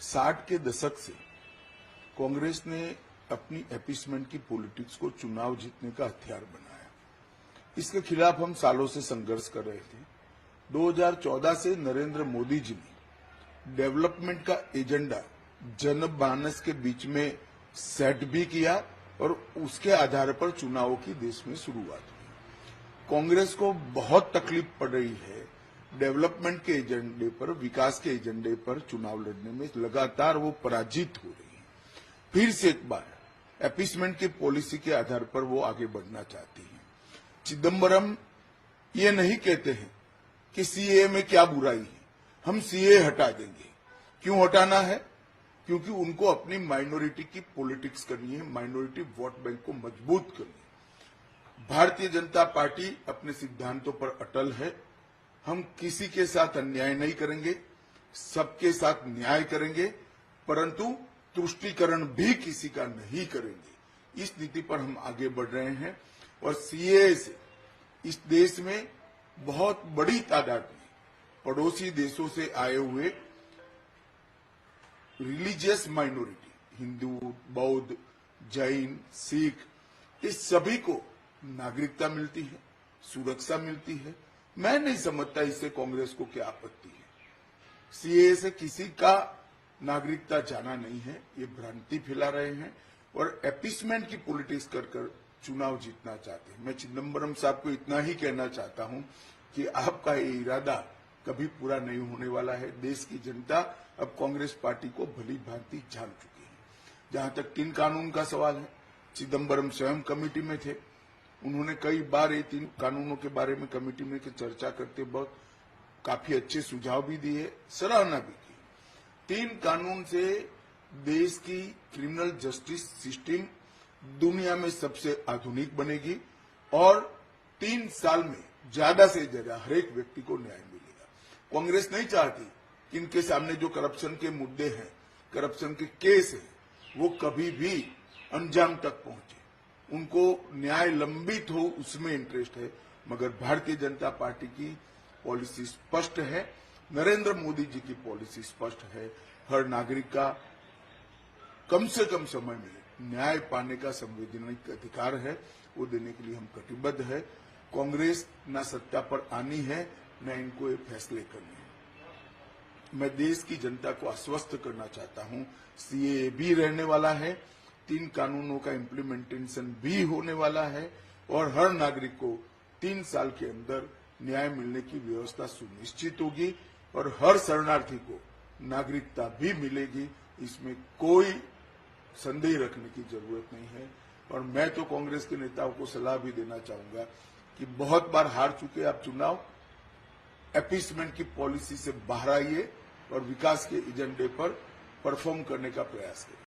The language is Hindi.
60 के दशक से कांग्रेस ने अपनी अपीसमेंट की पॉलिटिक्स को चुनाव जीतने का हथियार बनाया। इसके खिलाफ हम सालों से संघर्ष कर रहे थे। 2014 से नरेंद्र मोदी जी ने डेवलपमेंट का एजेंडा जनमानस के बीच में सेट भी किया और उसके आधार पर चुनावों की देश में शुरुआत हुई। कांग्रेस को बहुत तकलीफ पड़ रही है डेवलपमेंट के एजेंडे पर, विकास के एजेंडे पर चुनाव लड़ने में। लगातार वो पराजित हो रही है। फिर से एक बार अपीसमेंट की पॉलिसी के आधार पर वो आगे बढ़ना चाहती है। चिदम्बरम ये नहीं कहते हैं कि सीए में क्या बुराई है, हम सीए हटा देंगे। क्यों हटाना है? क्योंकि उनको अपनी माइनॉरिटी की पॉलिटिक्स करनी है, माइनॉरिटी वोट बैंक को मजबूत करनी है। भारतीय जनता पार्टी अपने सिद्धांतों पर अटल है। हम किसी के साथ अन्याय नहीं करेंगे, सबके साथ न्याय करेंगे, परंतु तुष्टीकरण भी किसी का नहीं करेंगे। इस नीति पर हम आगे बढ़ रहे हैं और सीए से इस देश में बहुत बड़ी तादाद में पड़ोसी देशों से आए हुए रिलीजियस माइनॉरिटी, हिंदू, बौद्ध, जैन, सिख, इस सभी को नागरिकता मिलती है, सुरक्षा मिलती है। मैं नहीं समझता इससे कांग्रेस को क्या आपत्ति है। सीए से किसी का नागरिकता जाना नहीं है, ये भ्रांति फैला रहे हैं और अपीसमेंट की पॉलिटिक्स कर चुनाव जीतना चाहते हैं। मैं चिदम्बरम साहब को इतना ही कहना चाहता हूं कि आपका ये इरादा कभी पूरा नहीं होने वाला है। देश की जनता अब कांग्रेस पार्टी को भली भांति जान चुकी है। जहां तक 3 कानून का सवाल है, चिदम्बरम स्वयं कमेटी में थे। उन्होंने कई बार ये 3 कानूनों के बारे में कमेटी में चर्चा करते बहुत काफी अच्छे सुझाव भी दिए, सराहना भी की। 3 कानून से देश की क्रिमिनल जस्टिस सिस्टम दुनिया में सबसे आधुनिक बनेगी और 3 साल में ज्यादा से ज्यादा हर एक व्यक्ति को न्याय मिलेगा। कांग्रेस नहीं चाहती कि इनके सामने जो करप्शन के मुद्दे हैं, करप्शन के केस हैं, वो कभी भी अंजाम तक पहुंचे। उनको न्याय लंबित हो, उसमें इंटरेस्ट है। मगर भारतीय जनता पार्टी की पॉलिसी स्पष्ट है, नरेंद्र मोदी जी की पॉलिसी स्पष्ट है। हर नागरिक का कम से कम समय में न्याय पाने का संवैधानिक अधिकार है, वो देने के लिए हम कटिबद्ध है। कांग्रेस न सत्ता पर आनी है, न इनको ये फैसले करने हैं। मैं देश की जनता को आश्वस्त करना चाहता हूं, सीए भी रहने वाला है, 3 कानूनों का इम्प्लीमेंटेशन भी होने वाला है और हर नागरिक को 3 साल के अंदर न्याय मिलने की व्यवस्था सुनिश्चित होगी और हर शरणार्थी को नागरिकता भी मिलेगी। इसमें कोई संदेह रखने की जरूरत नहीं है। और मैं तो कांग्रेस के नेताओं को सलाह भी देना चाहूंगा कि बहुत बार हार चुके आप चुनाव, अपीसमेंट की पॉलिसी से बाहर आइए और विकास के एजेंडे पर परफॉर्म करने का प्रयास करिए।